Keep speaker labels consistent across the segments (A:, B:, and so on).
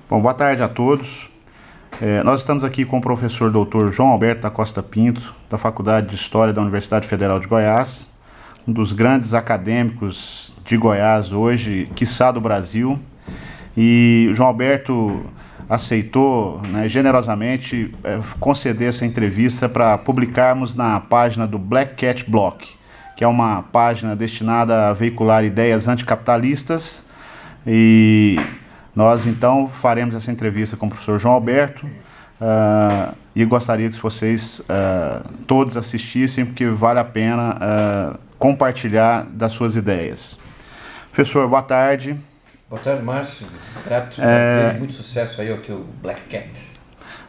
A: Bom, boa tarde a todos. Nós estamos aqui com o professor Dr. João Alberto da Costa Pinto, da Faculdade de História da Universidade Federal de Goiás, um dos grandes acadêmicos de Goiás hoje, quiçá do Brasil. E o João Alberto aceitou, né, generosamente conceder essa entrevista para publicarmos na página do Black Cat Block, que é uma página destinada a veicular ideias anticapitalistas. E nós então faremos essa entrevista com o professor João Alberto e gostaria que vocês todos assistissem, porque vale a pena compartilhar das suas ideias. Professor, boa tarde.
B: Boa tarde, Márcio. Grato, prazer, muito sucesso aí ao teu Black Cat.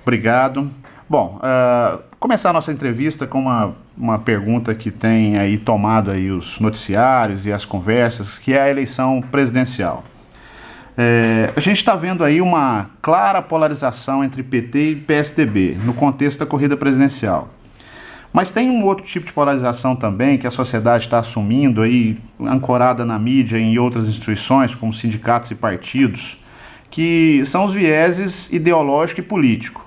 A: Obrigado. Bom, começar a nossa entrevista com uma pergunta que tem aí tomado aí os noticiários e as conversas, que é a eleição presidencial. A gente está vendo aí uma clara polarização entre PT e PSDB no contexto da corrida presidencial. Mas tem um outro tipo de polarização também que a sociedade está assumindo aí, ancorada na mídia e em outras instituições, como sindicatos e partidos, que são os vieses ideológico e político.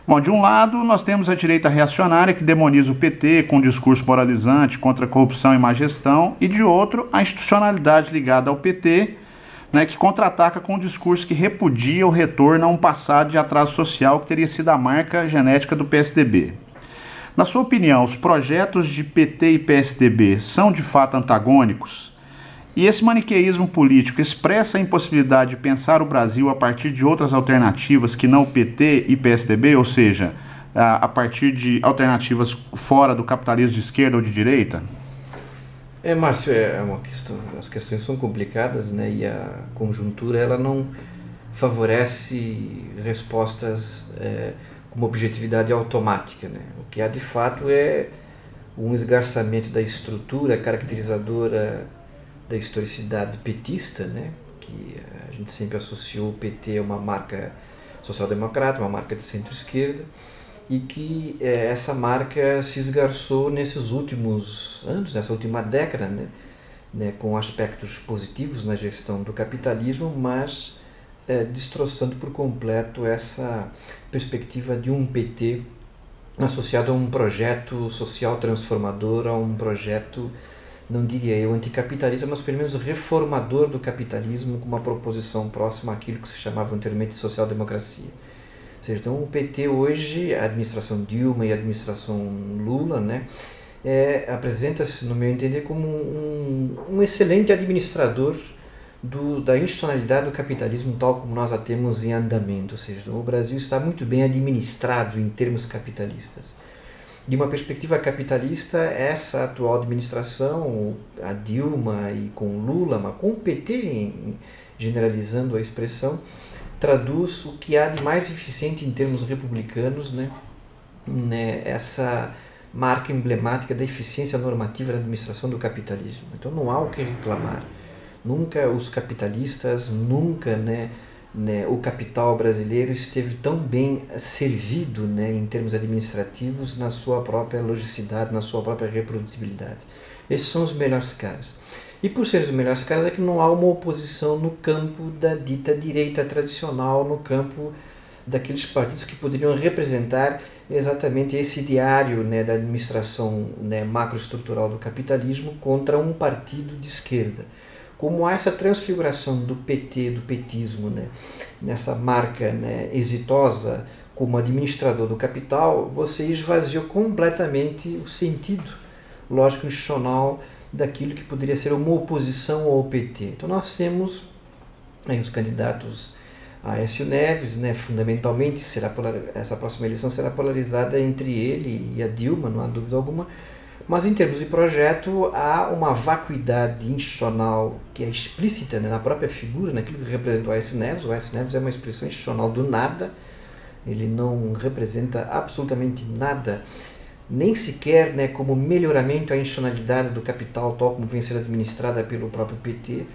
A: Bom, de um lado, nós temos a direita reacionária que demoniza o PT com um discurso moralizante contra a corrupção e má gestão, e de outro, a institucionalidade ligada ao PT, né, que contra-ataca com um discurso que repudia o retorno a um passado de atraso social que teria sido a marca genética do PSDB. Na sua opinião, os projetos de PT e PSDB são de fato antagônicos? E esse maniqueísmo político expressa a impossibilidade de pensar o Brasil a partir de outras alternativas que não PT e PSDB, ou seja, a partir de alternativas fora do capitalismo de esquerda ou de direita?
B: Márcio, uma questão, as questões são complicadas, né, e a conjuntura ela não favorece respostas com uma objetividade automática, né? O que há de fato é um esgarçamento da estrutura caracterizadora da historicidade petista, né? Que a gente sempre associou o PT a uma marca social-democrata, uma marca de centro-esquerda, e que essa marca se esgarçou nesses últimos anos, nessa última década, né, com aspectos positivos na gestão do capitalismo, mas destroçando por completo essa perspectiva de um PT associado a um projeto social transformador, a um projeto, não diria eu anticapitalista, mas pelo menos reformador do capitalismo, com uma proposição próxima àquilo que se chamava anteriormente de social-democracia. Ou seja, então o PT hoje, a administração Dilma e a administração Lula, né, apresenta-se, no meu entender, como um excelente administrador da institucionalidade do capitalismo tal como nós a temos em andamento. Ou seja, o Brasil está muito bem administrado em termos capitalistas. De uma perspectiva capitalista, essa atual administração, a Dilma e com Lula, mas com o PT, generalizando a expressão, traduz o que há de mais eficiente em termos republicanos, né, essa marca emblemática da eficiência normativa da administração do capitalismo. Então não há o que reclamar. Nunca os capitalistas, nunca o capital brasileiro esteve tão bem servido, né, em termos administrativos, na sua própria logicidade, na sua própria reprodutibilidade. Esses são os melhores caras. E por serem os melhores caras é que não há uma oposição no campo da dita direita tradicional, no campo daqueles partidos que poderiam representar exatamente esse ideário, né, da administração, né, macroestrutural do capitalismo contra um partido de esquerda. Como há essa transfiguração do PT, do petismo, né, nessa marca, né, exitosa como administrador do capital, você esvaziou completamente o sentido lógico-institucional daquilo que poderia ser uma oposição ao PT. Então nós temos aí os candidatos a Aécio Neves, né, fundamentalmente essa próxima eleição será polarizada entre ele e a Dilma, não há dúvida alguma. Mas em termos de projeto, há uma vacuidade institucional que é explícita, né, na própria figura, naquilo que representa o Aécio Neves. O Aécio Neves é uma expressão institucional do nada, ele não representa absolutamente nada, nem sequer, né, como melhoramento à institucionalidade do capital, tal como vem sendo administrada pelo próprio PT.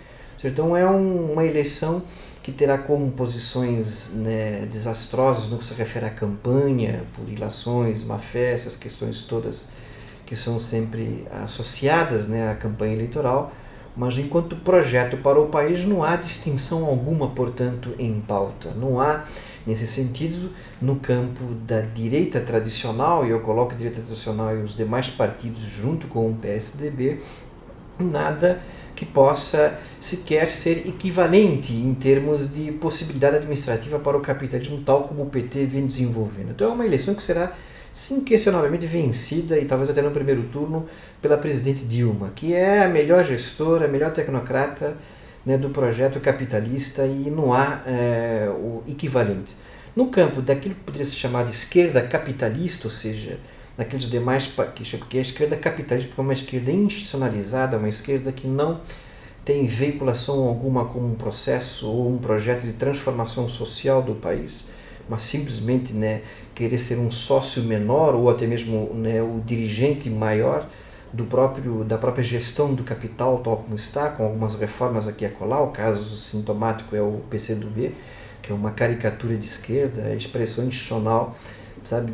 B: Então é uma eleição que terá como posições, né, desastrosas no que se refere à campanha, por ilações, má-fé, essas questões todas que são sempre associadas, né, à campanha eleitoral, mas enquanto projeto para o país não há distinção alguma, portanto, em pauta. Não há, nesse sentido, no campo da direita tradicional, e eu coloco a direita tradicional e os demais partidos junto com o PSDB, nada que possa sequer ser equivalente em termos de possibilidade administrativa para o capitalismo, tal como o PT vem desenvolvendo. Então é uma eleição que será inquestionavelmente vencida, e talvez até no primeiro turno, pela presidente Dilma, que é a melhor gestora, a melhor tecnocrata, né, do projeto capitalista, e não há o equivalente. No campo daquilo que poderia se chamar de esquerda capitalista, ou seja, naqueles demais, que a esquerda capitalista é uma esquerda institucionalizada, uma esquerda que não tem veiculação alguma como um processo ou um projeto de transformação social do país, mas simplesmente, né, querer ser um sócio menor ou até mesmo, né, o dirigente maior da própria gestão do capital, tal como está, com algumas reformas aqui e acolá. O caso sintomático é o PCdoB, que é uma caricatura de esquerda, a expressão institucional, sabe,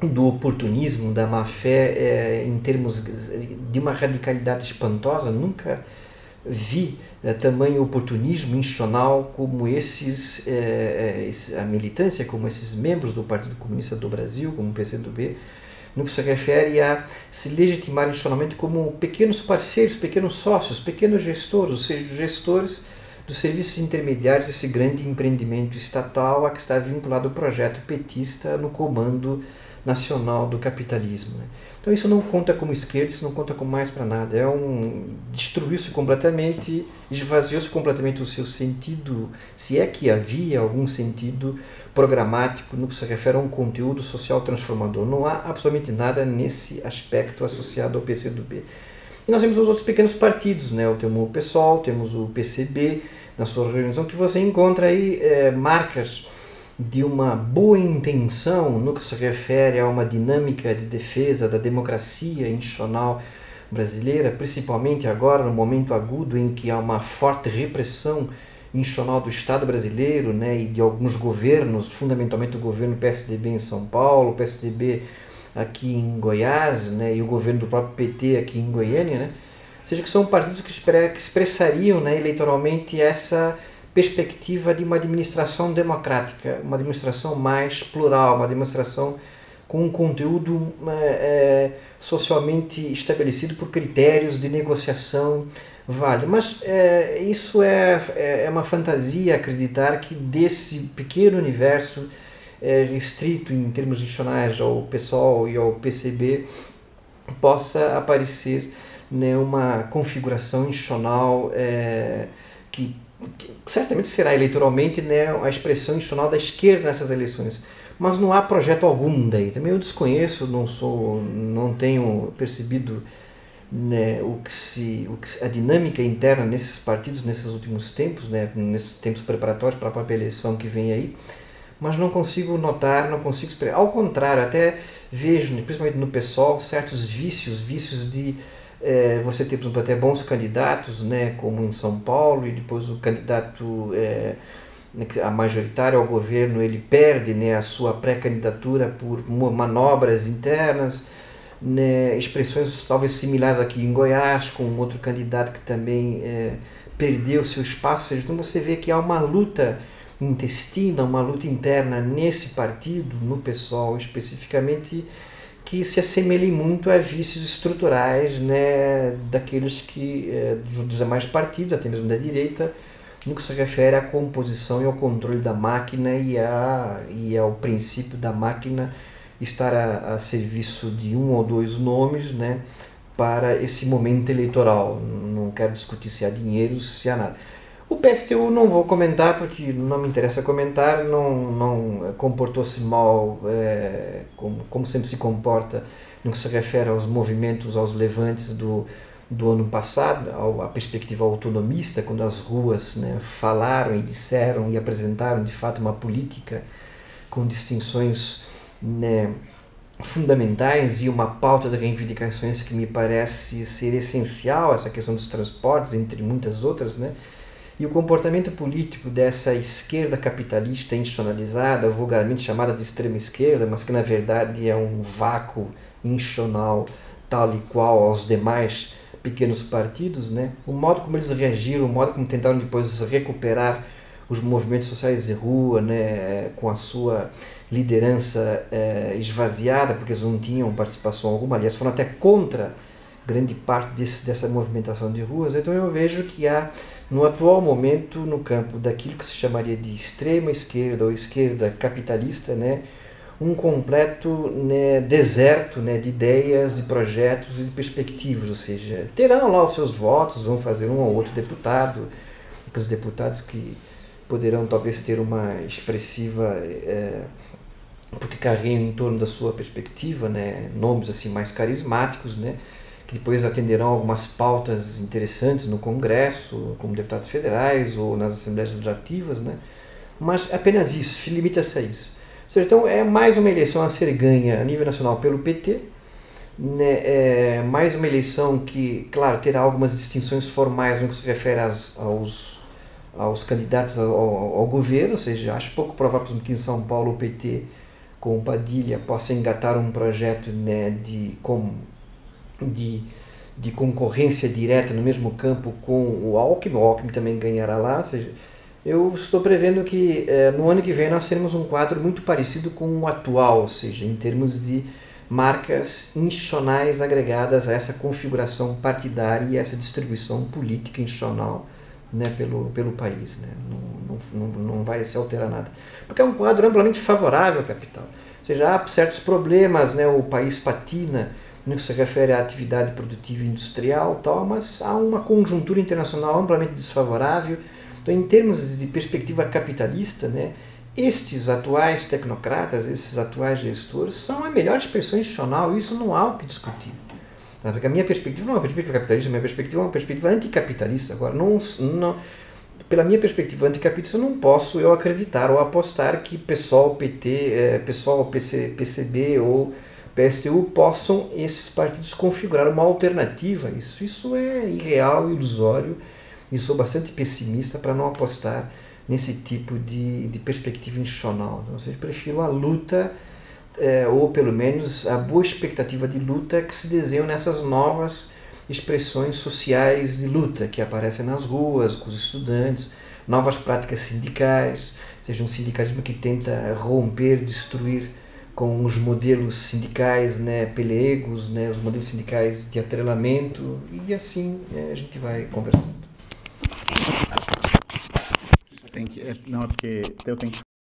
B: do oportunismo, da má-fé, em termos de uma radicalidade espantosa. Nunca vi tamanho oportunismo institucional como a militância, como esses membros do Partido Comunista do Brasil, como o PCdoB, no que se refere a se legitimar institucionalmente como pequenos parceiros, pequenos sócios, pequenos gestores, ou seja, gestores dos serviços intermediários desse grande empreendimento estatal a que está vinculado o projeto petista no comando nacional do capitalismo, né? Então isso não conta como esquerda, isso não conta como mais para nada. Destruiu-se completamente, esvaziou-se completamente o seu sentido, se é que havia algum sentido programático no que se refere a um conteúdo social transformador. Não há absolutamente nada nesse aspecto associado ao PCdoB. E nós temos os outros pequenos partidos, né? Temos o PSOL, temos o PCB, na sua organização, que você encontra aí marcas de uma boa intenção no que se refere a uma dinâmica de defesa da democracia institucional brasileira, principalmente agora no momento agudo em que há uma forte repressão institucional do Estado brasileiro, né, e de alguns governos, fundamentalmente o governo PSDB em São Paulo, o PSDB aqui em Goiás, né, e o governo do próprio PT aqui em Goiânia, né, ou seja, que são partidos que expressariam, né, eleitoralmente essa perspectiva de uma administração democrática, uma administração mais plural, uma administração com um conteúdo socialmente estabelecido por critérios de negociação válidos. Mas isso é uma fantasia acreditar que desse pequeno universo restrito em termos institucionais ao PSOL e ao PCB possa aparecer, né, uma configuração institucional que certamente será eleitoralmente, né, a expressão institucional da esquerda nessas eleições, mas não há projeto algum daí. Também eu desconheço, não tenho percebido, né, a dinâmica interna nesses partidos nesses últimos tempos, né, nesses tempos preparatórios para a própria eleição que vem aí, mas não consigo notar, não consigo esperar. Ao contrário, até vejo, principalmente no PSOL, certos vícios de você ter, por exemplo, até bons candidatos, né, como em São Paulo, e depois o candidato a majoritário ao governo, ele perde, né, a sua pré-candidatura por manobras internas, né, expressões talvez similares aqui em Goiás, com outro candidato que também perdeu seu espaço. Então você vê que há uma luta intestina, uma luta interna nesse partido, no PSOL especificamente, que se assemelhem muito a vícios estruturais, né, daqueles dos demais partidos, até mesmo da direita, no que se refere à composição e ao controle da máquina e ao princípio da máquina estar a serviço de um ou dois nomes, né, para esse momento eleitoral. Não quero discutir se há dinheiro, se há nada. O PSTU não vou comentar porque não me interessa comentar, não comportou-se mal, como sempre se comporta no que se refere aos movimentos, aos levantes do ano passado, à perspectiva autonomista, quando as ruas, né, falaram e disseram e apresentaram de fato uma política com distinções, né, fundamentais e uma pauta de reivindicações que me parece ser essencial, essa questão dos transportes, entre muitas outras, né? E o comportamento político dessa esquerda capitalista institucionalizada, vulgarmente chamada de extrema esquerda, mas que na verdade é um vácuo institucional tal e qual aos demais pequenos partidos, né? O modo como eles reagiram, o modo como tentaram depois recuperar os movimentos sociais de rua, né, com a sua liderança esvaziada, porque eles não tinham participação alguma, aliás, foram até contra grande parte dessa movimentação de ruas. Então eu vejo que há, no atual momento, no campo daquilo que se chamaria de extrema esquerda ou esquerda capitalista, né, um completo, né, deserto, né, de ideias, de projetos e de perspectivas, ou seja, terão lá os seus votos, vão fazer um ou outro deputado, os deputados que poderão talvez ter uma expressiva, porque carregam em torno da sua perspectiva, né, nomes assim mais carismáticos, né, que depois atenderão algumas pautas interessantes no Congresso, como deputados federais ou nas Assembleias Legislativas, né, mas apenas isso, limita-se a isso. Ou seja, então é mais uma eleição a ser ganha a nível nacional pelo PT, né, mais uma eleição que, claro, terá algumas distinções formais no que se refere aos candidatos ao governo, ou seja, acho pouco provável que em São Paulo o PT com o Padilha possa engatar um projeto, né, de concorrência direta no mesmo campo com o Alckmin também ganhará lá, ou seja, eu estou prevendo que no ano que vem nós teremos um quadro muito parecido com o atual, ou seja, em termos de marcas institucionais agregadas a essa configuração partidária e essa distribuição política institucional, né, pelo país, né? Não vai se alterar nada, porque é um quadro amplamente favorável ao capital, ou seja, há certos problemas, né, o país patina no que se refere à atividade produtiva e industrial, tal, mas há uma conjuntura internacional amplamente desfavorável. Então, em termos de perspectiva capitalista, né, estes atuais tecnocratas, esses atuais gestores, são a melhor expressão institucional, e isso não há o que discutir. Porque a minha perspectiva não é uma perspectiva capitalista, a minha perspectiva é uma perspectiva anticapitalista. Agora, pela minha perspectiva anticapitalista, não posso eu acreditar ou apostar que PSOL, PT, PSOL, PCB ou PSTU possam esses partidos configurar uma alternativa a isso. Isso é irreal, ilusório, e sou bastante pessimista para não apostar nesse tipo de perspectiva institucional. Ou seja, prefiro a luta, ou pelo menos a boa expectativa de luta que se desenham nessas novas expressões sociais de luta que aparecem nas ruas, com os estudantes, novas práticas sindicais, seja um sindicalismo que tenta romper, destruir com os modelos sindicais, né, pelegos, né, os modelos sindicais de atrelamento, e assim a gente vai conversando.
A: Não, é porque eu tenho que